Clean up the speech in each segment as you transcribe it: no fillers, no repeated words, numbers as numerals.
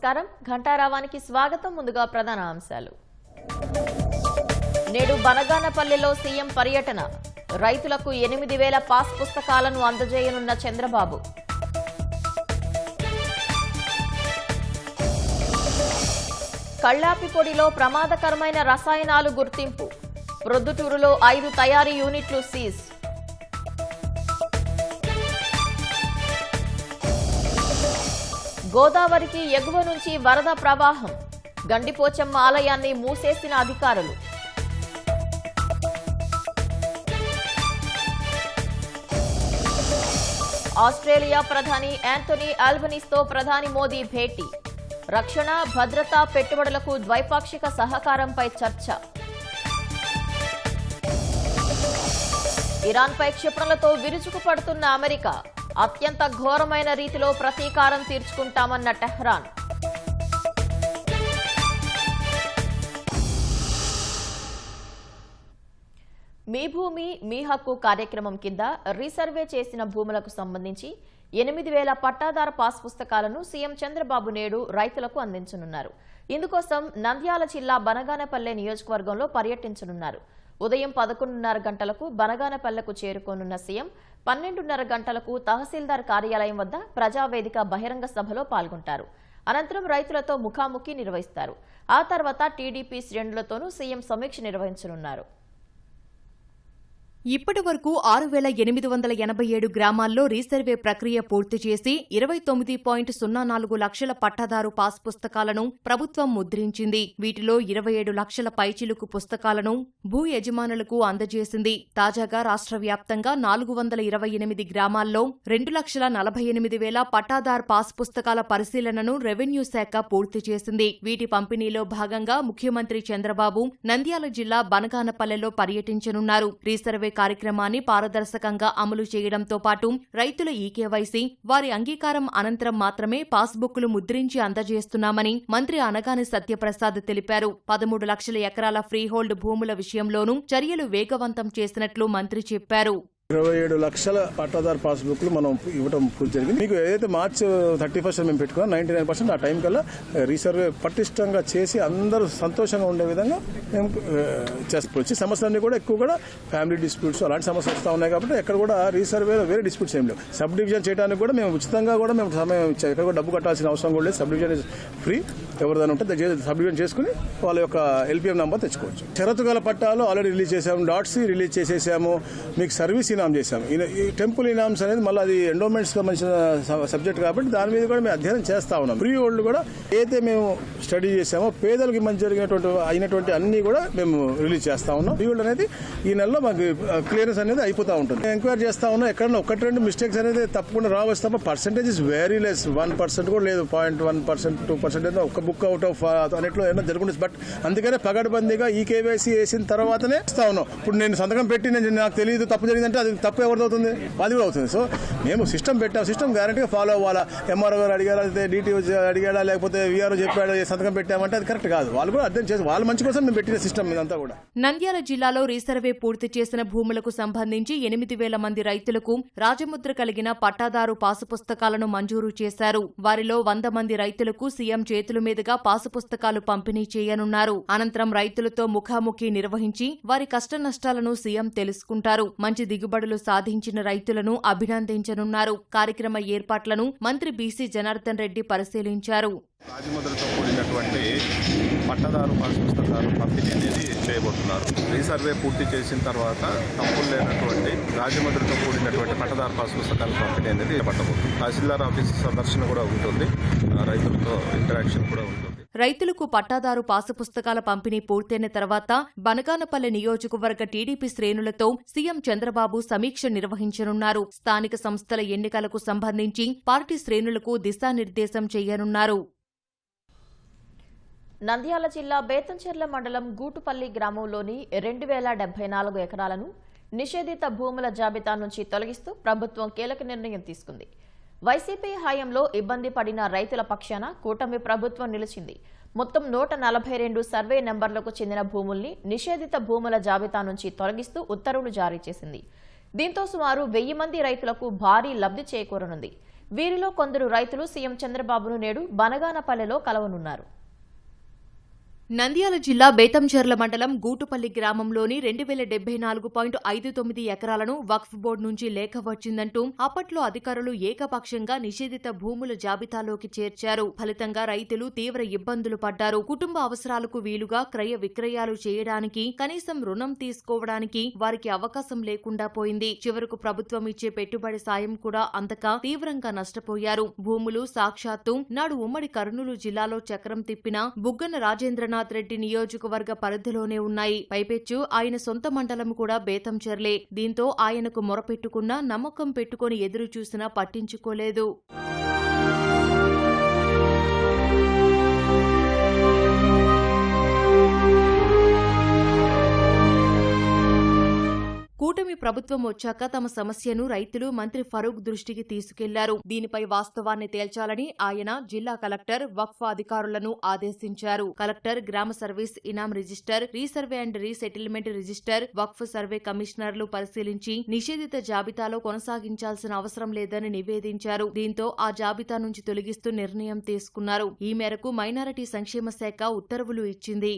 నమస్కారం ఘంటారావానికి స్వాగతం ముందుగా ప్రధాన అంశాలు నేడు బనగానపల్లెలో సీఎం పర్యటన రైతులకు 8000 పాస్ పుస్తకాలను అందజేయనున్న చంద్రబాబు కళ్ళాపిపొడిలో ప్రమాదకరమైన రసాయనాలు గుర్తింపు ప్రొద్దుటూరులో 5 తయారీ యూనిట్లు సీజ్ గోదావరికి ఎగువ నుంచి వరద ప్రవాహం గండిపోచమ్మ ఆలయాన్ని మూసేసిన అధికారులు ఆస్ట్రేలియా ప్రధాని యాంథోనీ ఆల్బనీస్తో ప్రధాని మోదీ భేటీ రక్షణ భద్రతా పెట్టుబడులకు ద్వైపాక్షిక సహకారంపై చర్చ ఇరాన్పై క్షిపణులతో విరుచుకుపడుతున్న అమెరికా అత్యంత ఘోరమైన రీతిలో ప్రతీకారం తీర్చుకుంటామన్న టెహ్రాన్ మీ భూమి మీ హక్కు కార్యక్రమం కింద రీసర్వే చేసిన భూములకు సంబంధించి 8000 పట్టాదార పాస్ పుస్తకాలను సీఎం చంద్రబాబు నేడు రైతులకు అందించనున్నారు. ఇందుకోసం నంద్యాల జిల్లా బనగానపల్లె నియోజకవర్గంలో పర్యటించనున్నారు. ఉదయం 11:30 గంటలకు బనగానపల్లెకు చేరుకోనున్న సీఎం 12:30 గంటలకు తహసీల్దార్ కార్యాలయం వద్ద ప్రజావేదిక బహిరంగ సభలో పాల్గొంటారు. అనంతరం రైతులతో ముఖాముఖి నిర్వహిస్తారు. ఆ తర్వాత టీడీపీ శ్రేణులతోనూ సీఎం సమీక్ష నిర్వహించనున్నారు. ఇప్పటి వరకు 6887 గ్రామాల్లో రీసర్వే ప్రక్రియ పూర్తి చేసి 29.04 లక్షల పట్టాదారు పాస్ పుస్తకాలను ప్రభుత్వం ముద్రించింది. వీటిలో 27 లక్షల పైచిలుకు పుస్తకాలను భూ యజమానులకు అందజేసింది. తాజాగా రాష్ట్ర వ్యాప్తంగా 428 గ్రామాల్లో 2,48,000 పట్టాదారు పాస్ పుస్తకాల పరిశీలనను రెవెన్యూ శాఖ పూర్తి చేసింది. వీటి పంపిణీలో భాగంగా ముఖ్యమంత్రి చంద్రబాబు నంద్యాల జిల్లా బనగానపల్లెలో పర్యటించనున్నారు. రీసర్వే కార్యక్రమాన్ని పారదర్శకంగా అమలు చేయడంతో పాటు రైతుల ఈకేవైసీ వారి అంగీకారం అనంతరం మాత్రమే పాస్బుక్లు ముద్రించి అందజేస్తున్నామని మంత్రి అనగాని సత్యప్రసాద్ తెలిపారు. 13 లక్షల ఎకరాల ఫ్రీహోల్డ్ భూముల విషయంలోనూ చర్యలు వేగవంతం చేసినట్లు మంత్రి చెప్పారు. 27 లక్షల పట్టాదారు పాస్బుక్లు మనం ఇవ్వడం జరిగింది. మీకు ఏదైతే మార్చ్ 31 మేము పెట్టుకున్నాం 99% ఆ టైం కల్లా రీసర్వే పటిష్టంగా చేసి అందరూ సంతోషంగా ఉండే విధంగా మేము వచ్చే సమస్యలన్నీ కూడా ఎక్కువ కూడా ఫ్యామిలీ డిస్ప్యూట్స్ అలాంటి సమస్యలు వస్తూ ఉన్నాయి. కాబట్టి ఎక్కడ కూడా రీసర్వేలో వేరే డిస్ప్యూట్స్ ఏం లేవు. సబ్ డివిజన్ చేయడానికి కూడా మేము ఉచితంగా కూడా మేము సమయం ఇచ్చాం. ఎక్కడ కూడా డబ్బు కట్టాల్సిన అవసరం కూడా లేదు. Sub division free. ఎవరిదైనా ఉంటే సబ్ డివిజన్ చేసుకుని వాళ్ళ యొక్క ఎల్పిఎం నెంబర్ తెచ్చుకోవచ్చు. షరతు గల పట్టాలు ఆల్రెడీ రిలీజ్ చేసాము. .c రిలీజ్ చేసేసాము. మీకు సర్వీస్ ఇనాం చేశాము. ఈ టెంపుల్ ఇనామ్స్ అనేది మళ్ళీ అది ఎండోమెంట్స్ సంబంధించిన సబ్జెక్ట్ కాబట్టి దాని మీద కూడా మేము అధ్యయనం చేస్తా ఉన్నాం. ఫ్రీ హోల్డ్ కూడా ఏదైతే మేము స్టడీ చేసామో పేదలకు మంచి అయినటువంటి అన్ని కూడా మేము రిలీజ్ చేస్తా ఉన్నాం. ఫ్రీ హోల్డ్ అనేది ఈ నెలలో మాకు క్లియరెన్స్ అనేది అయిపోతా ఉంటుంది. ఎంక్వైరీ చేస్తా ఉన్నాం. ఎక్కడన్నా 1-2 మిస్టేక్స్ అనేది తప్పకుండా రావచ్చు తప్ప పర్సెంటేజ్ ఇస్ వెరీ లెస్. 1% కూడా లేదు. 0.1% 2% ఒక బుక్ అవుట్ ఆఫ్ అన్నిట్లో ఏమైనా జరుగుతుంది. బట్ అందుకనే పగడబందీగా ఈ కేవైసీ వేసిన తర్వాతనే ఇస్తా ఉన్నాం. ఇప్పుడు నేను సంతకం పెట్టి నాకు తెలియదు తప్పు జరిగిందంటే అది తప్పు ఎవరిది అవుతుంది? అది కూడా అవుతుంది. సో మేము సిస్టమ్ పెట్టాం. సిస్టమ్ గ్యారంటీగా ఫాలో అవ్వాలా. ఎంఆర్ఓ గారు అడిగారా, డిటిఓ అడిగాడా, లేకపోతే వీఆర్ఓ చెప్పాడు సంతకం పెట్టామంటే అది కరెక్ట్ కాదు. వాళ్ళు కూడా అర్థం చేసి వాళ్ళ మంచి కోసం మేము పెట్టిన సిస్టమ్ ఇదంతా కూడా. నంద్యాల జిల్లాలో రీసర్వే పూర్తి చేసిన భూములకు సంబంధించి 8,000 మంది రైతులకు రాజముద్ర కలిగిన పట్టాదారు పాసు పుస్తకాలను మంజూరు చేశారు. వారిలో 100 మంది రైతులకు సీఎం చేతుల మీదుగా పాసు పుస్తకాలు పంపిణీ చేయనున్నారు. అనంతరం రైతులతో ముఖాముఖి నిర్వహించి వారి కష్టనష్టాలను సీఎం తెలుసుకుంటారు. మంచి దిగుబడులు సాధించిన రైతులను అభినందించనున్నారు. కార్యక్రమ ఏర్పాట్లను మంత్రి బీసీ జనార్దన్ రెడ్డి పరిశీలించారు. రాజముద్రతో కూడినటువంటి పట్టదారు పాస్ పుస్తకాలు పంపిణీ అనేది చేయబోతున్నారు. రీసర్వే పూర్తి చేసిన తర్వాత తప్పులు లేనటువంటి రాజముద్రతో కూడినటువంటి పట్టదారు పాస్ పుస్తకాల పంపిణీ అనేది చేపట్టబోతుంది. తహసీల్దార్ ఆఫీస్ సందర్శన కూడా ఉంటుంది. రైతులతో ఇంటరాక్షన్ కూడా ఉంటుంది. రైతులకు పట్టాదారు పాసు పుస్తకాల పంపిణీ పూర్తయిన తర్వాత బనగానపల్లె నియోజకవర్గ టీడీపీ శ్రేణులతో సీఎం చంద్రబాబు సమీక్ష నిర్వహించనున్నారు. స్థానిక సంస్థల ఎన్నికలకు సంబంధించి పార్టీ శ్రేణులకు దిశానిర్దేశం చేయనున్నారు. నంద్యాల జిల్లా బేతంచెర్ల మండలం గూటుపల్లి గ్రామంలోని 2074 ఎకరాలను నిషేధిత భూముల జాబితా నుంచి తొలగిస్తూ ప్రభుత్వం కీలక నిర్ణయం తీసుకుంది. వైసీపీ హయాంలో ఇబ్బంది పడిన రైతుల పక్షాన కూటమి ప్రభుత్వం నిలిచింది. మొత్తం 142 సర్వే నెంబర్లకు చెందిన భూముల్ని నిషేధిత భూముల జాబితా నుంచి తొలగిస్తూ ఉత్తర్వులు జారీ చేసింది. దీంతో సుమారు 1000 మంది రైతులకు భారీ లబ్ధి చేకూరనుంది. వీరిలో కొందరు రైతులు సీఎం చంద్రబాబును నేడు బనగానపల్లెలో కలవనున్నారు. నంద్యాల జిల్లా బేతంచెర్ల మండలం గూటుపల్లి గ్రామంలోని 2074.59 ఎకరాలను వక్ఫ్ బోర్డు నుంచి లేఖ వచ్చిందంటూ అప్పట్లో అధికారులు ఏకపక్షంగా నిషేధిత భూముల జాబితాలోకి చేర్చారు. ఫలితంగా రైతులు తీవ్ర ఇబ్బందులు పడ్డారు. కుటుంబ అవసరాలకు వీలుగా క్రయ విక్రయాలు చేయడానికి, కనీసం రుణం తీసుకోవడానికి వారికి అవకాశం లేకుండా పోయింది. చివరకు ప్రభుత్వం ఇచ్చే పెట్టుబడి సాయం కూడా అందక తీవ్రంగా నష్టపోయారు. భూములు సాక్షాత్తు నాడు ఉమ్మడి కర్నూలు జిల్లాలో చక్రం తిప్పిన బుగ్గన రాజేంద్రనాథ్ రెడ్డి నియోజకవర్గ పరిధిలోనే ఉన్నాయి. పైపెచ్చు ఆయన సొంత మండలం కూడా బేతంచెర్లే. దీంతో ఆయనకు మొరపెట్టుకున్నా, నమ్మకం పెట్టుకుని ఎదురు చూసినా పట్టించుకోలేదు. కూటమి ప్రభుత్వం వచ్చాక తమ సమస్యను రైతులు మంత్రి ఫరూక్ దృష్టికి తీసుకెళ్లారు. దీనిపై వాస్తవాన్ని తేల్చాలని ఆయన జిల్లా కలెక్టర్, వక్ఫ్ అధికారులను ఆదేశించారు. కలెక్టర్ గ్రామ సర్వీస్ ఇనాం register, resurvey and resettlement register, వక్ఫ్ సర్వే కమిషనర్లు పరిశీలించి నిషేధిత జాబితాలో కొనసాగించాల్సిన అవసరం లేదని నివేదించారు. దీంతో ఆ జాబితా నుంచి తొలగిస్తూ నిర్ణయం తీసుకున్నారు. ఈ మేరకు మైనారిటీ సంక్షేమ శాఖ ఉత్తర్వులు ఇచ్చింది.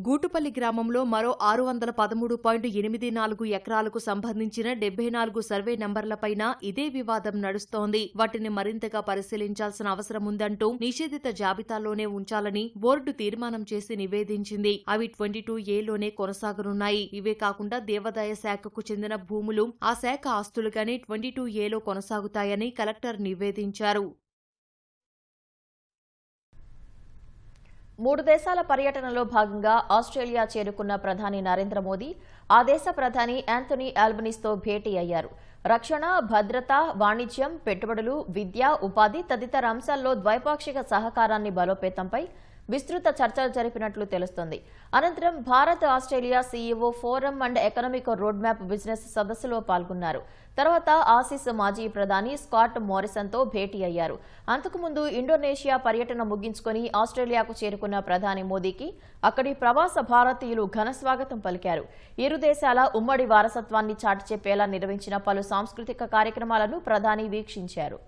గూటుపల్లి గ్రామంలో మరో 613.84 ఎకరాలకు సంబంధించిన 74 సర్వే నంబర్లపైన ఇదే వివాదం నడుస్తోంది. వాటిని మరింతగా పరిశీలించాల్సిన అవసరం ఉందంటూ నిషేధిత జాబితాలోనే ఉంచాలని బోర్డు తీర్మానం చేసి నివేదించింది. అవి 22A కొనసాగనున్నాయి. ఇవే కాకుండా దేవాదాయ శాఖకు చెందిన భూములు ఆ శాఖ ఆస్తులుగానే 22A కొనసాగుతాయని కలెక్టర్ నివేదించారు. 3 దేశాల పర్యటనలో భాగంగా ఆస్ట్రేలియా చేరుకున్న ప్రధాని నరేంద్ర మోదీ ఆ దేశ ప్రధాని యాంథనీ ఆల్బనీస్తో భేటీ అయ్యారు. రక్షణ, భద్రత, వాణిజ్యం, పెట్టుబడులు, విద్య, ఉపాధి తదితర అంశాల్లో ద్వైపాక్షిక సహకారాన్ని బలోపేతంపై విస్తృత చర్చలు జరిపినట్లు తెలుస్తోంది. అనంతరం Bharat Australia CEO forum and economic road map business సదస్సులో పాల్గొన్నారు. తర్వాత ఆసీస్ మాజీ ప్రధాని స్కాట్ మోరిసన్తో భేటీ అయ్యారు. అంతకుముందు ఇండోనేషియా పర్యటన ముగించుకుని ఆస్ట్రేలియాకు చేరుకున్న ప్రధాని మోదీకి అక్కడి ప్రవాస భారతీయులు ఘన స్వాగతం పలికారు. ఇరు దేశాల ఉమ్మడి వారసత్వాన్ని చాటి చెప్పేలా నిర్వహించిన పలు సాంస్కృతిక కార్యక్రమాలను ప్రధాని వీక్షించారు.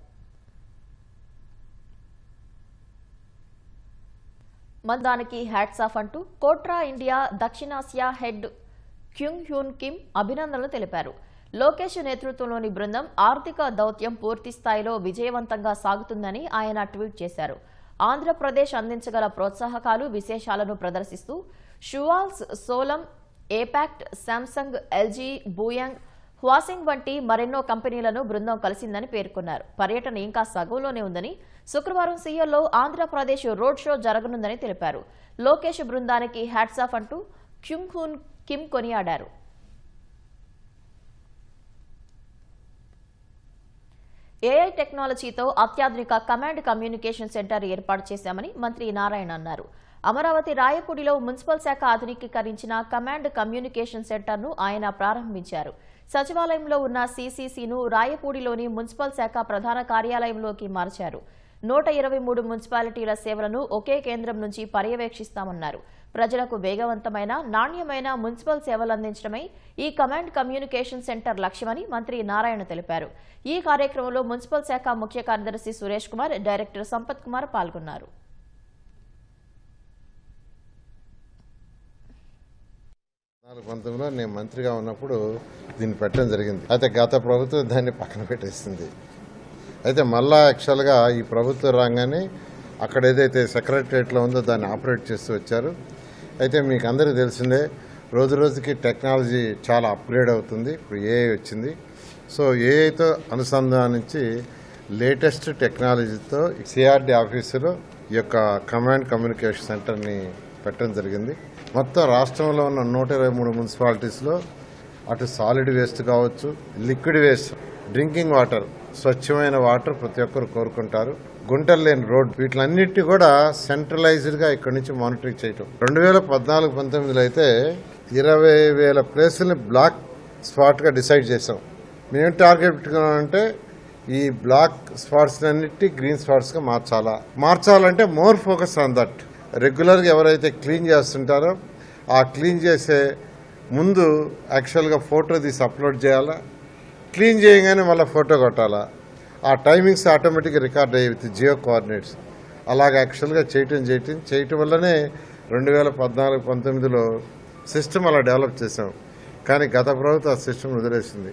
మందానికి హ్యాట్స్ ఆఫ్ అంటూ కోట్రా ఇండియా దక్షిణాసియా హెడ్ క్యుంగ్ హ్యూన్ కిమ్ అభినందనలు తెలిపారు. లోకేష్ నేతృత్వంలోని బృందం ఆర్థిక దౌత్యం పూర్తి స్థాయిలో విజయవంతంగా సాగుతుందని ఆయన ట్వీట్ చేశారు. ఆంధ్రప్రదేశ్ అందించగల ప్రోత్సాహకాలు, విశేషాలను ప్రదర్శిస్తూ షువాల్స్, సోలం, ఏపాక్ట్, శాంసంగ్, ఎల్జీ, బూయాంగ్, హ్వాసింగ్ వంటి మరెన్నో కంపెనీలను బృందం కలిసిందని పేర్కొన్నారు. పర్యటన ఇంకా సగంలోనే ఉందని, శుక్రవారం సీఎల్లో ఆంధ్రప్రదేశ్ రోడ్ షో జరగనుందని తెలిపారు. లోకేష్ బృందానికి హ్యాట్స్ ఆఫ్ అంటూ క్యుంగ్ హ్యూన్ కిమ్ కొనియాడారు. ఏఐ టెక్నాలజీతో అత్యాధునిక కమాండ్ కమ్యూనికేషన్ సెంటర్ ఏర్పాటు చేశామని మంత్రి నారాయణ అన్నారు. అమరావతి రాయపూడిలో మున్సిపల్ శాఖ ఆధునికీకరించిన కమాండ్ కమ్యూనికేషన్ సెంటర్ను ఆయన ప్రారంభించారు. సచివాలయంలో ఉన్న సీసీసీను రాయపూడిలోని మున్సిపల్ శాఖ ప్రధాన కార్యాలయంలోకి మార్చారు. 123 మున్సిపాలిటీల సేవలను ఒకే కేంద్రం నుంచి పర్యవేక్షిస్తామన్నారు. ప్రజలకు వేగవంతమైన, నాణ్యమైన మున్సిపల్ సేవలు అందించడమే ఈ కమాండ్ కమ్యూనికేషన్ సెంటర్ లక్ష్యమని మంత్రి నారాయణ తెలిపారు. ఈ కార్యక్రమంలో మున్సిపల్ శాఖ ముఖ్య కార్యదర్శి సురేష్ కుమార్, డైరెక్టర్ సంపత్ కుమార్ పాల్గొన్నారు. 2019లో నేను మంత్రిగా ఉన్నప్పుడు దీన్ని పెట్టడం జరిగింది. అయితే గత ప్రభుత్వం దాన్ని పక్కన పెట్టేసింది. అయితే మళ్ళా యాక్చువల్గా ఈ ప్రభుత్వం రాగానే అక్కడ ఏదైతే సెక్రటరియట్లో ఉందో దాన్ని ఆపరేట్ చేస్తూ వచ్చారు. అయితే మీకు అందరికీ తెలిసిందే, రోజు రోజుకి టెక్నాలజీ చాలా అప్గ్రేడ్ అవుతుంది. ఇప్పుడు ఏఐ వచ్చింది. సో ఏఐతో అనుసంధానించి లేటెస్ట్ టెక్నాలజీతో సిఆర్డీ ఆఫీసులో ఈ యొక్క కమాండ్ కమ్యూనికేషన్ సెంటర్ని పెట్టడం జరిగింది. మొత్తం రాష్ట్రంలో ఉన్న 123 మున్సిపాలిటీస్లో అటు సాలిడ్ వేస్ట్ కావచ్చు, లిక్విడ్ వేస్ట్, డ్రింకింగ్ వాటర్, స్వచ్ఛమైన వాటర్ ప్రతి ఒక్కరు కోరుకుంటారు. గుంటలు లేని రోడ్, వీటిలన్నిటి కూడా సెంట్రలైజ్డ్గా ఇక్కడి నుంచి మానిటరింగ్ చేయటం. 2014-19లో అయితే 20,000 ప్లేసుల్ని బ్లాక్ స్పాట్గా డిసైడ్ చేసాం. మేము టార్గెట్ పెట్టుకున్నామంటే ఈ బ్లాక్ స్పాట్స్ అన్నిటి గ్రీన్ స్పాట్స్గా మార్చాలంటే మోర్ ఫోకస్ ఆన్ దట్. రెగ్యులర్గా ఎవరైతే క్లీన్ చేస్తుంటారో ఆ క్లీన్ చేసే ముందు యాక్చువల్గా ఫోటో తీసి అప్లోడ్ చేయాలా, క్లీన్ చేయగానే మళ్ళీ ఫోటో కొట్టాలా. ఆ టైమింగ్స్ ఆటోమేటిక్గా రికార్డ్ అయ్యి విత్ జియో కోఆర్డినేట్స్ అలాగ యాక్చువల్గా చేయటం వల్లనే 2014-19లో సిస్టమ్ అలా డెవలప్ చేసాం. కానీ గత ప్రభుత్వం ఆ సిస్టమ్ వదిలేసింది.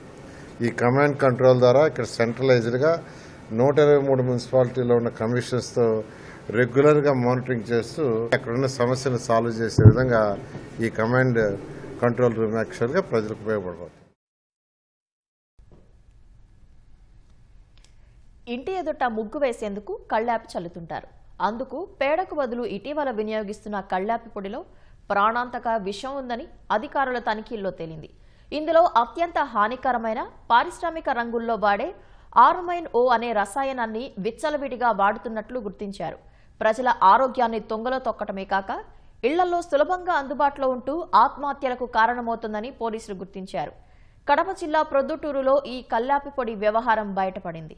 ఈ కమాండ్ కంట్రోల్ ద్వారా ఇక్కడ సెంట్రలైజ్డ్గా 123 మున్సిపాలిటీలో ఉన్న కమిషనర్స్తో రెగ్యులర్గా మానిటరింగ్ చేస్తూ అక్కడున్న సమస్యను సాల్వ్ చేసే విధంగా ఈ కమాండ్ కంట్రోల్ రూమ్ యాక్చువల్గా ప్రజలకు ఉపయోగపడబోతుంది. ఇంటి ఎదుట ముగ్గు వేసేందుకు కళ్లాపి చల్లుతుంటారు. అందుకు పేడకు బదులు ఇటీవల వినియోగిస్తున్న కళ్లాపి పొడిలో ప్రాణాంతక విషం ఉందని అధికారుల తనిఖీల్లో తేలింది. ఇందులో అత్యంత హానికరమైన పారిశ్రామిక రంగుల్లో వాడే ఆర్మైన్ ఓ అనే రసాయనాన్ని విచ్చలవిడిగా వాడుతున్నట్లు గుర్తించారు. ప్రజల ఆరోగ్యాన్ని తొంగలో తొక్కటమే కాక ఇళ్లలో సులభంగా అందుబాటులో ఉంటూ ఆత్మహత్యలకు కారణమవుతుందని పోలీసులు గుర్తించారు. కడప జిల్లా ప్రొద్దుటూరులో ఈ కల్లాపి పొడి వ్యవహారం బయటపడింది.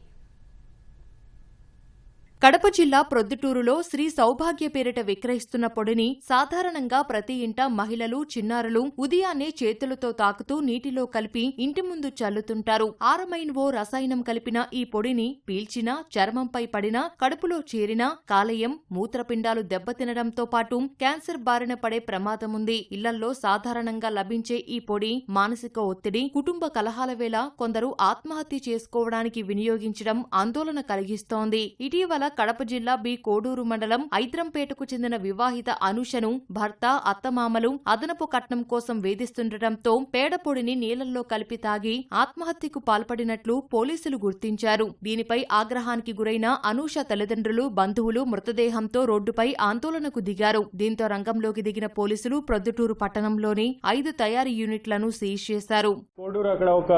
కడప జిల్లా ప్రొద్దుటూరులో శ్రీ సౌభాగ్య పేరిట విక్రయిస్తున్న పొడిని సాధారణంగా ప్రతి ఇంట మహిళలు, చిన్నారులు ఉదయాన్నే చేతులతో తాకుతూ నీటిలో కలిపి ఇంటి ముందు చల్లుతుంటారు. ఆరమైన్ ఓ రసాయనం కలిపిన ఈ పొడిని పీల్చినా, చర్మంపై పడినా, కడుపులో చేరినా కాలేయం, మూత్రపిండాలు దెబ్బతినడంతో పాటు క్యాన్సర్ బారిన పడే ప్రమాదముంది. ఇళ్లల్లో సాధారణంగా లభించే ఈ పొడి మానసిక ఒత్తిడి, కుటుంబ కలహాల వేళ కొందరు ఆత్మహత్య చేసుకోవడానికి వినియోగించడం ఆందోళన కలిగిస్తోంది. ఇటీవల కడప జిల్లా బి కోడూరు మండలం ఐద్రంపేటకు చెందిన వివాహిత అనుషను భర్త, అత్తమామలు అదనపు కట్నం కోసం వేధిస్తుండటంతో పేడపొడిని నీళ్లలో కలిపి తాగి ఆత్మహత్యకు పాల్పడినట్లు పోలీసులు గుర్తించారు. దీనిపై ఆగ్రహానికి గురైన అనూష తల్లిదండ్రులు, బంధువులు మృతదేహంతో రోడ్డుపై ఆందోళనకు దిగారు. దీంతో రంగంలోకి దిగిన పోలీసులు ప్రొద్దుటూరు పట్టణంలోని 5 తయారీ యూనిట్లను సీజ్ చేశారు. కోడూరు అక్కడ ఒక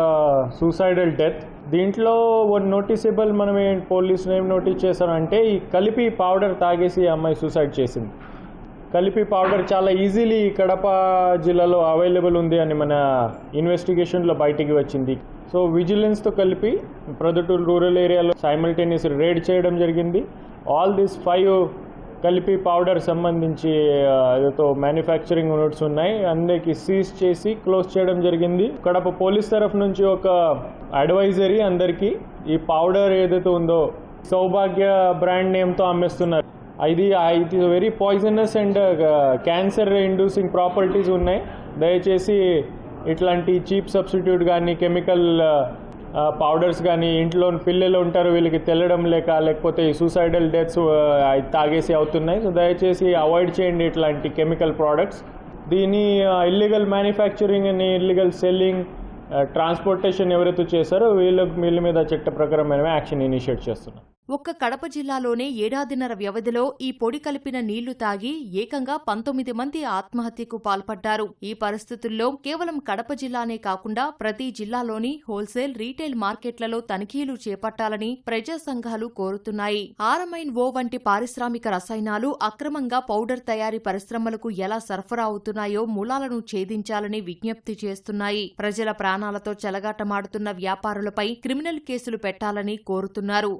సూసైడల్ డెత్. దీంట్లో నోటీసబుల్ మనం పోలీసు ఏం నోటీస్ చేశారంటే ఈ కలిపి పౌడర్ తాగేసి అమ్మాయి సూసైడ్ చేసింది. కలిపి పౌడర్ చాలా ఈజీలీ కడప జిల్లాలో అవైలబుల్ ఉంది అని మన ఇన్వెస్టిగేషన్లో బయటికి వచ్చింది. సో విజిలెన్స్తో కలిపి ప్రొద్దుటూరు రూరల్ ఏరియాలో సైమల్టేనియస్ రేడ్ చేయడం జరిగింది. ఆల్ దిస్ 5 కలిపి పౌడర్ సంబంధించి ఏదో మ్యానుఫ్యాక్చరింగ్ యూనిట్స్ ఉన్నాయి, అందరికి సీజ్ చేసి క్లోజ్ చేయడం జరిగింది. కడప పోలీస్ తరఫు నుంచి ఒక అడ్వైజరీ అందరికీ ఈ పౌడర్ ఏదైతే ఉందో సౌభాగ్య బ్రాండ్ నేమ్తో అమ్మేస్తున్నారు. ఇది very poisonous and cancer inducing properties ఉన్నాయి. దయచేసి ఇట్లాంటి చీప్ సబ్స్టిట్యూట్ కానీ కెమికల్ పౌడర్స్ కానీ ఇంట్లో పిల్లలు ఉంటారు, వీళ్ళకి తెల్లడం లేకపోతే సూసైడల్ డెత్స్ తాగేసి అవుతున్నాయి. సో దయచేసి అవాయిడ్ చేయండి ఇట్లాంటి కెమికల్ ప్రోడక్ట్స్. దీని ఇల్లీగల్ మ్యానుఫ్యాక్చరింగ్ అని ఇల్లీగల్ సెల్లింగ్, ట్రాన్స్పోర్టేషన్ ఎవరైతే చేశారో వీళ్ళ మీద చట్ట ప్రకారమైన యాక్షన్ ఇనిషియేట్ చేస్తున్నాం. ఒక్క కడప జిల్లాలోనే ఏడాదిన్నర వ్యవధిలో ఈ పొడి కలిపిన నీళ్లు తాగి ఏకంగా 19 మంది ఆత్మహత్యకు పాల్పడ్డారు. ఈ పరిస్థితుల్లో కేవలం కడప జిల్లానే కాకుండా ప్రతి జిల్లాలోని హోల్సేల్, రీటైల్ మార్కెట్లలో తనిఖీలు చేపట్టాలని ప్రజా సంఘాలు కోరుతున్నాయి. ఆరమైన్ ఓ వంటి పారిశ్రామిక రసాయనాలు అక్రమంగా పౌడర్ తయారీ పరిశ్రమలకు ఎలా సరఫరా అవుతున్నాయో మూలాలను ఛేదించాలని విజ్ఞప్తి చేస్తున్నాయి. ప్రజల ప్రాణాలతో చెలగాటమాడుతున్న వ్యాపారులపై క్రిమినల్ కేసులు పెట్టాలని కోరుతున్నారు.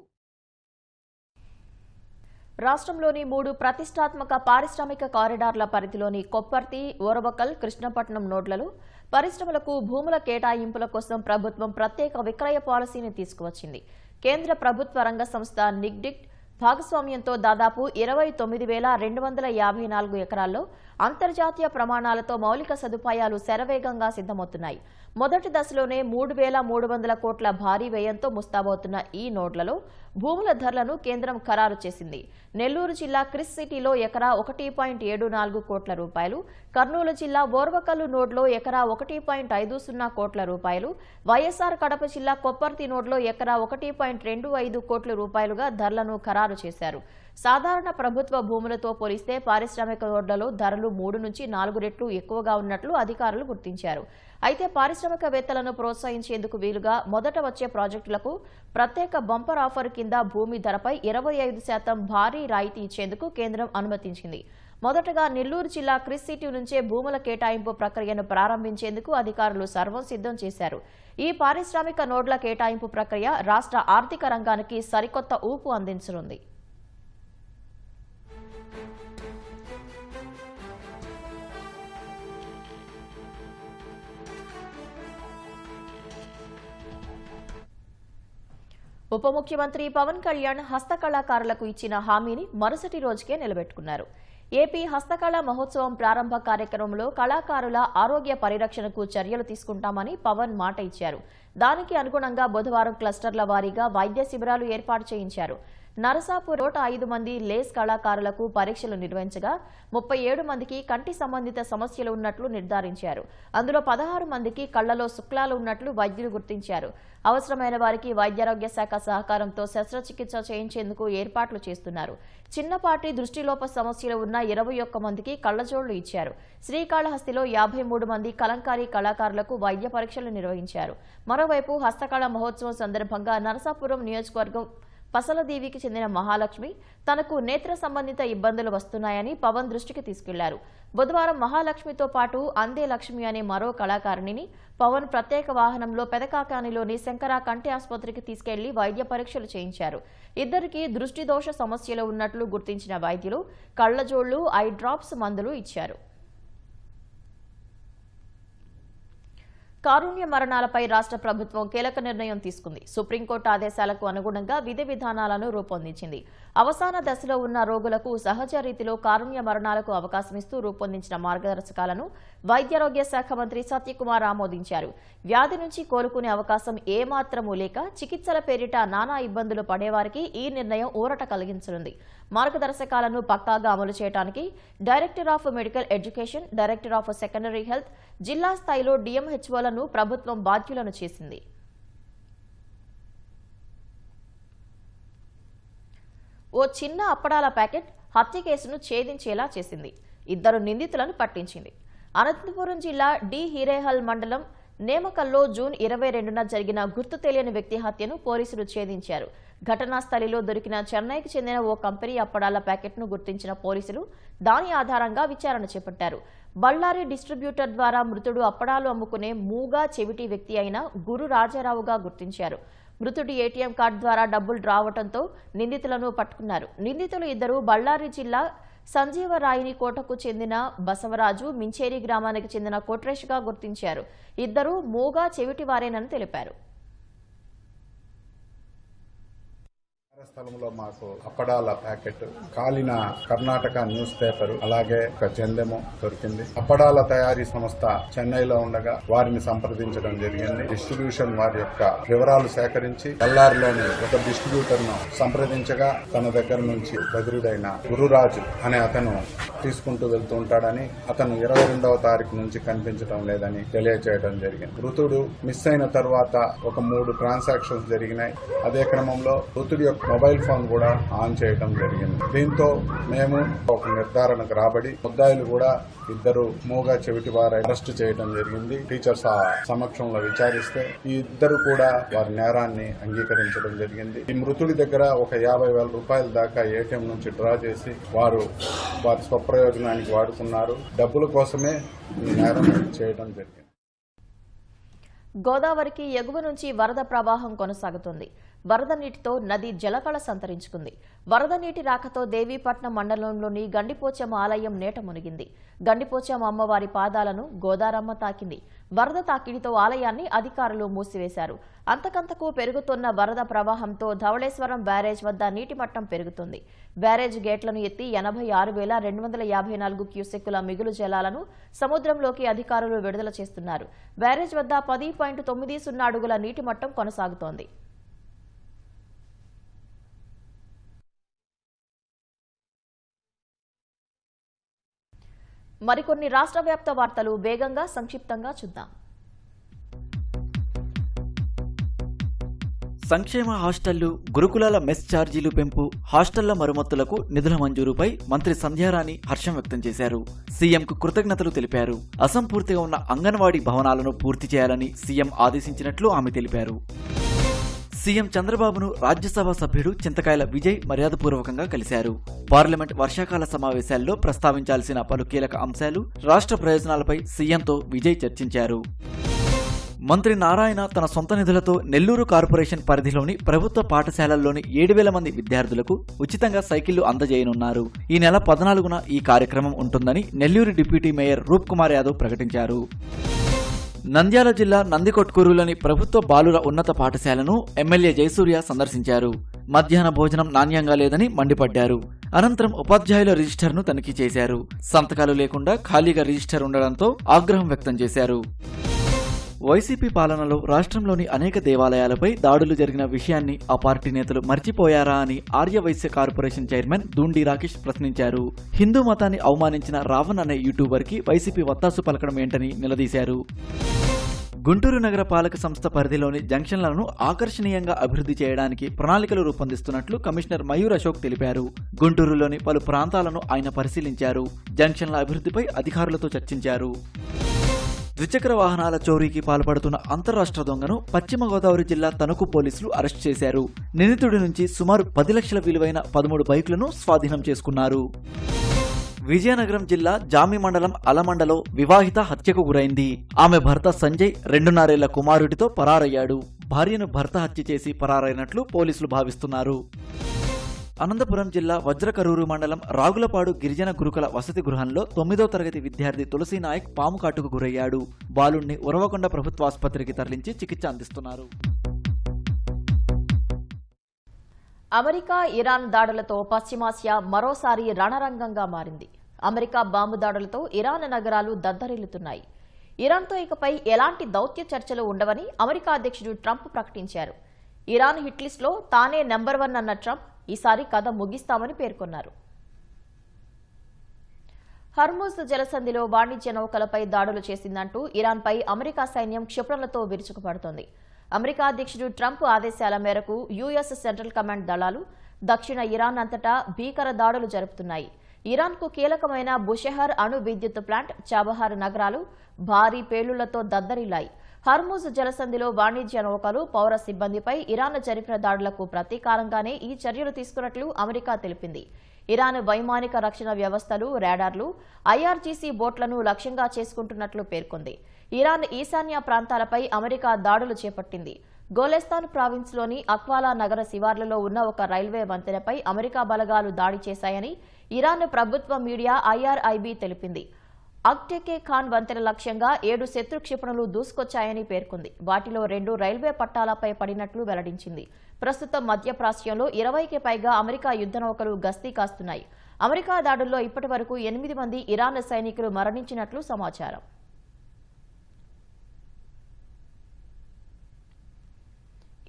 రాష్ట్రంలోని 3 ప్రతిష్టాత్మక పారిశ్రామిక కారిడార్ల పరిధిలోని కొప్పర్తి, ఓరవకల్, కృష్ణపట్నం నోడ్లలో పరిశ్రమలకు భూముల కేటాయింపుల కోసం ప్రభుత్వం ప్రత్యేక విక్రయ పాలసీని తీసుకువచ్చింది. కేంద్ర ప్రభుత్వ రంగ సంస్థ నిగ్డిట్ భాగస్వామ్యంతో దాదాపు 29,254 ఎకరాల్లో అంతర్జాతీయ ప్రమాణాలతో మౌలిక సదుపాయాలు శరవేగంగా సిద్ధమవుతున్నాయి. మొదటి దశలోనే 3,300 కోట్ల భారీ వ్యయంతో ముస్తాబవుతున్న ఈ నోడ్లలో భూముల ధరలను కేంద్రం ఖరారు చేసింది. నెల్లూరు జిల్లా క్రిస్ సిటీలో ఎకరా 1.74 కోట్ల రూపాయలు, కర్నూలు జిల్లా ఓర్వకల్లు నోడ్లో ఎకరా 1.50 కోట్ల రూపాయలు, వైఎస్ఆర్ కడప జిల్లా కొప్పర్తి నోడ్లో ఎకరా 1.25 కోట్ల రూపాయలుగా ధరలను ఖరారు చేశారు. సాధారణ ప్రభుత్వ భూములతో పోలిస్తే పారిశ్రామిక నోడ్లలో ధరలు 3 నుంచి 4 రెట్లు ఎక్కువగా ఉన్నట్లు అధికారులు గుర్తించారు. అయితే పారిశ్రామికవేత్తలను ప్రోత్సహించేందుకు వీలుగా మొదట వచ్చే ప్రాజెక్టులకు ప్రత్యేక బంపర్ ఆఫర్ కింద భూమి ధరపై 25% భారీ రాయితీ ఇచ్చేందుకు కేంద్రం అనుమతించింది. మొదటగా నెల్లూరు జిల్లా క్రిస్ సిటీ నుంచే భూముల కేటాయింపు ప్రక్రియను ప్రారంభించేందుకు అధికారులు సర్వం సిద్ధం చేశారు. ఈ పారిశ్రామిక నోడ్ల కేటాయింపు ప్రక్రియ రాష్ట్ర ఆర్థిక రంగానికి సరికొత్త ఊపు అందించనుంది. ఉప ముఖ్యమంత్రి పవన్ కళ్యాణ్ హస్తకళాకారులకు ఇచ్చిన హామీని మరుసటి రోజుకే నిలబెట్టుకున్నారు. ఏపీ హస్తకళా మహోత్సవం ప్రారంభ కార్యక్రమంలో కళాకారుల ఆరోగ్య పరిరక్షణకు చర్యలు తీసుకుంటామని పవన్ మాట ఇచ్చారు. దానికి అనుగుణంగా బుధవారం క్లస్టర్ల వారీగా వైద్య శిబిరాలు ఏర్పాటు చేయించారు. నరసాపూర్ 105 మంది లేస్ కళాకారులకు పరీక్షలు నిర్వహించగా 37 మందికి కంటి సంబంధిత సమస్యలు ఉన్నట్లు నిర్ధారించారు. అందులో 16 మందికి కళ్లలో శుక్లాలు ఉన్నట్లు వైద్యులు గుర్తించారు. అవసరమైన వారికి వైద్యారోగ్య శాఖ సహకారంతో శస్త్రచికిత్స చేయించేందుకు ఏర్పాట్లు చేస్తున్నారు. చిన్నపాటి దృష్టిలోప సమస్యలు ఉన్న 21 మందికి కళ్లజోళ్లు ఇచ్చారు. శ్రీకాళహస్తిలో 53 మంది కలంకారీ కళాకారులకు వైద్య పరీక్షలు నిర్వహించారు. మరోవైపు హస్తకళా మహోత్సవం సందర్భంగా నరసాపురం నియోజకవర్గం పసలదేవికి చెందిన మహాలక్ష్మి తనకు నేత్ర సంబంధిత ఇబ్బందులు వస్తున్నాయని పవన్ దృష్టికి తీసుకెళ్లారు. బుధవారం మహాలక్ష్మితో పాటు అందే లక్ష్మి అనే మరో కళాకారిణిని పవన్ ప్రత్యేక వాహనంలో పెదకాకానిలోని శంకర కంటి ఆసుపత్రికి తీసుకెళ్లి వైద్య పరీక్షలు చేయించారు. ఇద్దరికి దృష్టి దోష సమస్యలు ఉన్నట్లు గుర్తించిన వైద్యులు కళ్లజోళ్లు, ఐ డ్రాప్స్ మందులు ఇచ్చారు. కారుణ్య మరణాలపై రాష్ట్ర ప్రభుత్వం కీలక నిర్ణయం తీసుకుంది. సుప్రీంకోర్టు ఆదేశాలకు అనుగుణంగా విధి విధానాలను రూపొందించింది. అవసాన దశలో ఉన్న రోగులకు సహజ రీతిలో కారుణ్య మరణాలకు అవకాశమిస్తూ రూపొందించిన మార్గదర్శకాలను వైద్యారోగ్య శాఖ మంత్రి సత్యకుమార్ ఆమోదించారు. వ్యాధి నుంచి కోలుకునే అవకాశం ఏమాత్రమూ లేక చికిత్సల పేరిట నానా ఇబ్బందులు పడేవారికి ఈ నిర్ణయం ఊరట కలిగించనుంది. మార్గదర్శకాలను పక్కాగా అమలు చేయడానికి director of medical education, director of secondary health, జిల్లా స్థాయిలో డిఎంహెచ్ఓలను ప్రభుత్వం బాధ్యులను చేసింది. ఓ చిన్న అప్పడాల ప్యాకెట్ హత్య కేసును ఛేదించేలా చేసింది. 2 నిందితులను పట్టించింది. అనంతపురం జిల్లా డి హిరేహల్ మండలం నేమకల్లో జూన్ 22న జరిగిన గుర్తు తెలియని వ్యక్తి హత్యను పోలీసులు ఛేదించారు. ఘటనా స్థలిలో దొరికిన చెన్నైకి చెందిన ఓ కంపెనీ అప్పడాల ప్యాకెట్ను గుర్తించిన పోలీసులు దాని ఆధారంగా విచారణ చేపట్టారు. బళ్ళారి డిస్ట్రిబ్యూటర్ ద్వారా మృతుడు అప్పడాలు అమ్ముకునే మూగా చెవిటి వ్యక్తి అయిన గురు రాజారావుగా గుర్తించారు. మృతుడి ఏటీఎం కార్డు ద్వారా డబ్బులు రావడంతో నిందితులను పట్టుకున్నారు. నిందితులు 2 బళ్ళారి జిల్లా సంజీవరాయిని కోటకు చెందిన బసవరాజు, మించేరి గ్రామానికి చెందిన కోట్రేష్గా గుర్తించారు. 2 మూగా చెవిటి వారేనని తెలిపారు. స్థలంలో మాకు అప్పడాల ప్యాకెట్, కాలిన కర్ణాటక న్యూస్ పేపర్, అలాగే ఒక జందెము దొరికింది. అప్పడాల తయారీ సంస్థ చెన్నైలో ఉండగా వారిని సంప్రదించడం జరిగింది. డిస్ట్రిబ్యూషన్ వారి యొక్క వివరాలు సేకరించి బళ్ళారిలోని ఒక డిస్ట్రిబ్యూటర్ ను సంప్రదించగా తన దగ్గర నుంచి బదిరుడైన గురురాజు అనే అతను తీసుకుంటూ వెళ్తూ ఉంటాడని, అతను 22వ తారీఖు నుంచి కనిపించడం లేదని తెలియజేయడం జరిగింది. మృతుడు మిస్ అయిన తర్వాత ఒక 3 ట్రాన్సాక్షన్స్ జరిగినాయి. అదే క్రమంలో మృతుడి యొక్క మొబైల్ ఫోన్ కూడా ఆన్ చేయడం జరిగింది. దీంతో మేము ఒక నిర్ధారణకు రాబడి ముద్దాయిలు కూడా 2 మూగా చెవిటి వారు అరెస్టు చేయడం జరిగింది. టీచర్స్ సమక్షంలో విచారిస్తే ఈ 2 కూడా వారి నేరాన్ని అంగీకరించడం జరిగింది. ఈ మృతుడి దగ్గర ఒక 50,000 రూపాయల దాకా ఏటీఎం నుంచి డ్రా చేసి వారు వారి స్వప్రయోజనానికి వాడుకున్నారు. డబ్బుల కోసమే ఈ నేరం చేయడం జరిగింది. గోదావరికి ఎగువ నుంచి వరద ప్రవాహం కొనసాగుతుంది. వరద నీటితో నది జలకళ సంతరించుకుంది. వరద నీటి రాకతో దేవీపట్నం మండలంలోని గండిపోచమ్మ ఆలయం నేట మునిగింది. గండిపోచమ్మ అమ్మవారి పాదాలను గోదారమ్మ తాకింది. వరద తాకిడితో ఆలయాన్ని అధికారులు మూసివేశారు. అంతకంతకు పెరుగుతున్న వరద ప్రవాహంతో ధవళేశ్వరం బ్యారేజ్ వద్ద నీటి మట్టం పెరుగుతుంది. బ్యారేజ్ గేట్లను ఎత్తి 86,254 క్యూసెక్కుల మిగులు జలాలను సముద్రంలోకి అధికారులు విడుదల చేస్తున్నారు. బ్యారేజ్ వద్ద 10.90 అడుగుల నీటి మట్టం కొనసాగుతోంది. మరికొన్ని రాష్ట్ర వ్యాప్త వార్తలు వేగంగా సంక్షిప్తంగా చూద్దాం. సంక్షేమ హాస్టళ్లు, గురుకులాల మెస్ ఛార్జీలు పెంపు, హాస్టళ్ల మరమ్మతులకు నిధుల మంజూరుపై మంత్రి సంధ్యారాణి హర్షం వ్యక్తం చేశారు. సీఎంకు కృతజ్ఞతలు తెలిపారు. అసంపూర్తిగా ఉన్న అంగన్వాడీ భవనాలను పూర్తి చేయాలని సీఎం ఆదేశించినట్లు ఆమె తెలిపారు. సీఎం చంద్రబాబును రాజ్యసభ సభ్యుడు చింతకాయల విజయ్ మర్యాదపూర్వకంగా కలిశారు. పార్లమెంట్ వర్షాకాల సమావేశాల్లో ప్రస్తావించాల్సిన పలు కీలక అంశాలు, రాష్ట్ర ప్రయోజనాలపై సీఎంతో విజయ్ చర్చించారు. మంత్రి నారాయణ తన సొంత నిధులతో నెల్లూరు కార్పొరేషన్ పరిధిలోని ప్రభుత్వ పాఠశాలల్లోని 7,000 మంది విద్యార్థులకు ఉచితంగా సైకిళ్లు అందజేయనున్నారు. ఈ నెల 14న ఈ కార్యక్రమం ఉంటుందని నెల్లూరు డిప్యూటీ మేయర్ రూప్ కుమార్ యాదవ్ ప్రకటించారు. నంద్యాల జిల్లా నందికొట్కూరులోని ప్రభుత్వ బాలుర ఉన్నత పాఠశాలను ఎమ్మెల్యే జయసూర్య సందర్శించారు. మధ్యాహ్న భోజనం నాణ్యంగా లేదని మండిపడ్డారు. అనంతరం ఉపాధ్యాయుల రిజిస్టర్ను తనిఖీ చేశారు. సంతకాలు లేకుండా ఖాళీగా రిజిస్టర్ ఉండడంతో ఆగ్రహం వ్యక్తం చేశారు. వైసీపీ పాలనలో రాష్ట్రంలోని అనేక దేవాలయాలపై దాడులు జరిగిన విషయాన్ని ఆ పార్టీ నేతలు మర్చిపోయారా అని ఆర్యవైశ్య కార్పొరేషన్ చైర్మన్ దూండి రాకేష్ ప్రశ్నించారు. హిందూ మతాన్ని అవమానించిన రావణ్ అనే యూట్యూబర్కి వైసీపీ వత్తాసు పలకడం ఏంటని నిలదీశారు. గుంటూరు నగర పాలక సంస్థ పరిధిలోని జంక్షన్లను ఆకర్షణీయంగా అభివృద్ధి చేయడానికి ప్రణాళికలు రూపొందిస్తున్నట్లు కమిషనర్ మయూర్ అశోక్ తెలిపారు. గుంటూరులోని పలు ప్రాంతాలను ఆయన పరిశీలించారు. జంక్షన్ల అభివృద్ధిపై అధికారులతో చర్చించారు. ద్విచక్ర వాహనాల చోరీకి పాల్పడుతున్న అంతర్రాష్ట్ర దొంగను పశ్చిమ గోదావరి జిల్లా తణుకు పోలీసులు అరెస్ట్ చేశారు. నిందితుడి నుంచి సుమారు 10 లక్షల విలువైన 13 బైకులను స్వాధీనం చేసుకున్నారు. విజయనగరం జిల్లా జామి మండలం అలమండలో వివాహిత హత్యకు గురైంది. ఆమె భర్త సంజయ్ 2.5 ఏళ్ల కుమారుడితో పరారయ్యాడు. భార్యను భర్త హత్య చేసి పరారైనట్లు పోలీసులు భావిస్తున్నారు. అనంతపురం జిల్లా వజ్రకరూరు మండలం రాగులపాడు గిరిజన గురుకుల వసతి గృహంలో 9వ తరగతి విద్యార్థి తులసి నాయక్ పాము కాటుకు గురయ్యాడు. బాలుణ్ణి ఉరవకొండ ప్రభుత్వాసుపత్రికి తరలించి చికిత్స అందిస్తున్నారు. అమెరికా ఇరాన్ దాడులతో పశ్చిమాసియా మరోసారి రణరంగంగా మారింది. అమెరికా బాంబు దాడులతో ఇరాన్ నగరాలు దద్దరిల్లుతున్నాయి. ఇరాన్తో ఇకపై ఎలాంటి దౌత్య చర్చలు ఉండవని అమెరికా అధ్యక్షుడు ట్రంప్ ప్రకటించారు. ఇరాన్ హిట్ లిస్టులో తానే నెంబర్ 1 అన్న ట్రంప్ ఈసారి కథ ముగిస్తామని పేర్కొన్నారు. హర్ముజ్ జలసంధిలో వాణిజ్య నౌకలపై దాడులు చేసిందంటూ ఇరాన్పై అమెరికా సైన్యం క్షిపణులతో విరుచుకుపడుతోంది. అమెరికా అధ్యక్షుడు ట్రంప్ ఆదేశాల మేరకు యుఎస్ సెంట్రల్ కమాండ్ దళాలు దక్షిణ ఇరాన్ అంతటా భీకర దాడులు జరుపుతున్నాయి. ఇరాన్కు కీలకమైన బుషెహర్ అణు విద్యుత్ ప్లాంట్, చాబహార్ నగరాలు భారీ పేలుళ్లతో దద్దరిల్లాయి. హర్ముజ్ జలసంధిలో వాణిజ్య నౌకలు, పౌర సిబ్బందిపై ఇరాన్ జరిపిన దాడులకు ప్రతీకారంగానే ఈ చర్యలు తీసుకున్నట్లు అమెరికా తెలిపింది. ఇరాన్ వైమానిక రక్షణ వ్యవస్థలు, రాడార్లు, ఐఆర్జీసీ బోట్లను లక్ష్యంగా చేసుకుంటున్నట్లు పేర్కొంది. ఇరాన్ ఈశాన్య ప్రాంతాలపై అమెరికా దాడులు చేపట్టింది. గోలెస్తాన్ ప్రావిన్స్లోని అక్వాలా నగర శివార్లలో ఉన్న ఒక రైల్వే వంతెనపై అమెరికా బలగాలు దాడి చేశాయని ఇరాన్ ప్రభుత్వ మీడియా ఐఆర్ఐబీ తెలిపింది. అక్టెకే ఖాన్ వంతెన లక్ష్యంగా 7 శత్రు క్షిపణులు దూసుకొచ్చాయని పేర్కొంది. వాటిలో 2 రైల్వే పట్టాలపై పడినట్లు వెల్లడించింది. ప్రస్తుతం మధ్యప్రాచ్యంలో 20కి పైగా అమెరికా యుద్ధ నౌకలు గస్తీ కాస్తున్నాయి. అమెరికా దాడుల్లో ఇప్పటి వరకు 8 మంది ఇరాన్ సైనికులు మరణించినట్లు సమాచారం.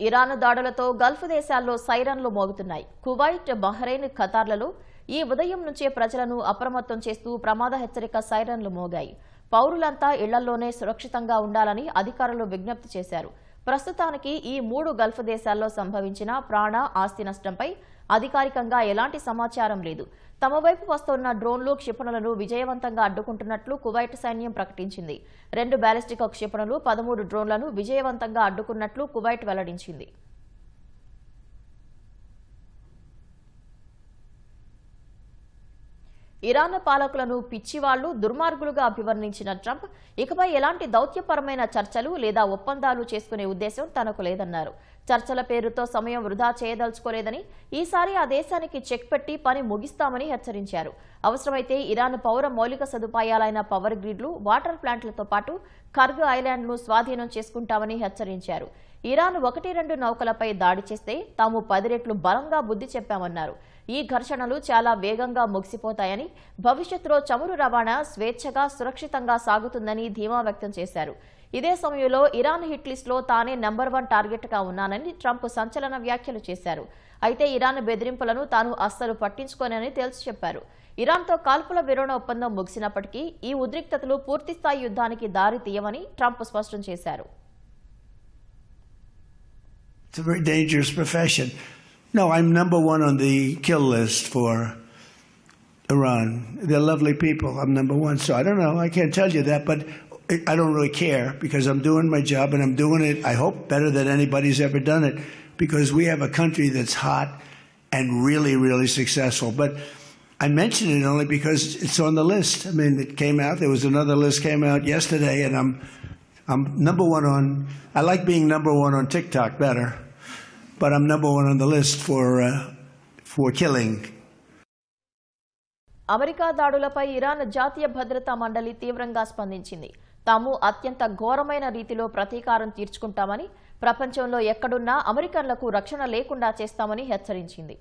ఇరాన్ దాడులతో గల్ఫ్ దేశాల్లో సైరన్లు మోగుతున్నాయి. కువైట్, బహ్రెయిన్, ఖతార్లలో ఈ ఉదయం నుంచే ప్రజలను అప్రమత్తం చేస్తూ ప్రమాద హెచ్చరిక సైరన్లు మోగాయి. పౌరులంతా ఇళ్లలోనే సురక్షితంగా ఉండాలని అధికారులు విజ్ఞప్తి చేశారు. ప్రస్తుతానికి ఈ 3 గల్ఫ్ దేశాల్లో సంభవించిన ప్రాణ, ఆస్తి నష్టంపై అధికారికంగా ఎలాంటి సమాచారం లేదు. తమ వైపు వస్తున్న డ్రోన్లు, క్షిపణులను విజయవంతంగా అడ్డుకుంటున్నట్లు కువైట్ సైన్యం ప్రకటించింది. 2 బ్యాలిస్టిక్ క్షిపణులు, 13 డ్రోన్లను విజయవంతంగా అడ్డుకున్నట్లు కువైట్ వెల్లడించింది. ఇరాన్ పాలకులను పిచ్చివాళ్లు, దుర్మార్గులుగా అభివర్ణించిన ట్రంప్ ఇకపై ఎలాంటి దౌత్యపరమైన చర్చలు లేదా ఒప్పందాలు చేసుకునే ఉద్దేశం తనకు లేదన్నారు. చర్చల పేరుతో సమయం వృధా చేయదలుచుకోలేదని, ఈసారి ఆ దేశానికి చెక్ పెట్టి పని ముగిస్తామని హెచ్చరించారు. అవసరమైతే ఇరాన్ పౌర మౌలిక సదుపాయాలైన పవర్ గ్రిడ్లు, వాటర్ ప్లాంట్లతో పాటు కర్గ్ ఐలాండ్ను స్వాధీనం చేసుకుంటామని హెచ్చరించారు. ఇరాన్ 1-2 నౌకలపై దాడి చేస్తే తాము 10 రెట్లు బలంగా బుద్ధి చెప్పామన్నారు. ఈ ఘర్షణలు చాలా వేగంగా ముగిసిపోతాయని, భవిష్యత్తులో చమురు రవాణా స్వేచ్ఛగా, సురక్షితంగా సాగుతుందని ధీమా వ్యక్తం చేశారు. ఇదే సమయంలో ఇరాన్ హిట్ లిస్టులో తానే నెంబర్ 1 టార్గెట్గా ఉన్నానని ట్రంప్ సంచలన వ్యాఖ్యలు చేశారు. అయితే ఇరాన్ బెదిరింపులను తాను అస్సలు పట్టించుకోనని తేల్చి చెప్పారు. ఇరాన్తో కాల్పుల విరమణ ఒప్పందం ముగిసినప్పటికీ ఈ ఉద్రిక్తతలు పూర్తిస్థాయి యుద్ధానికి దారి తీయవని ట్రంప్ స్పష్టం చేశారు. It's a very dangerous profession. No, I'm number 1 on the kill list for Iran. They're lovely people. I'm number 1. So I don't know. I can't tell you that, but I don't really care because I'm doing my job and I'm doing it, I hope, better than anybody's ever done it because we have a country that's hot and really, really successful. But I mention it only because it's on the list. I mean, it came out. There was another list came out yesterday and I'm number 1 on, I like being number 1 on TikTok better. But I'm number 1 on the list for killing. America దాడులపై Iran జాతీయ భద్రతా మండలి తీవ్రంగా స్పందించింది. తాము అత్యంత ఘోరమైన రీతిలో ప్రతీకారం తీర్చుకుంటామని, ప్రపంచంలో ఎక్కడున్నా అమెరికన్లకు రక్షణ లేకుండా చేస్తామని హెచ్చరించింది.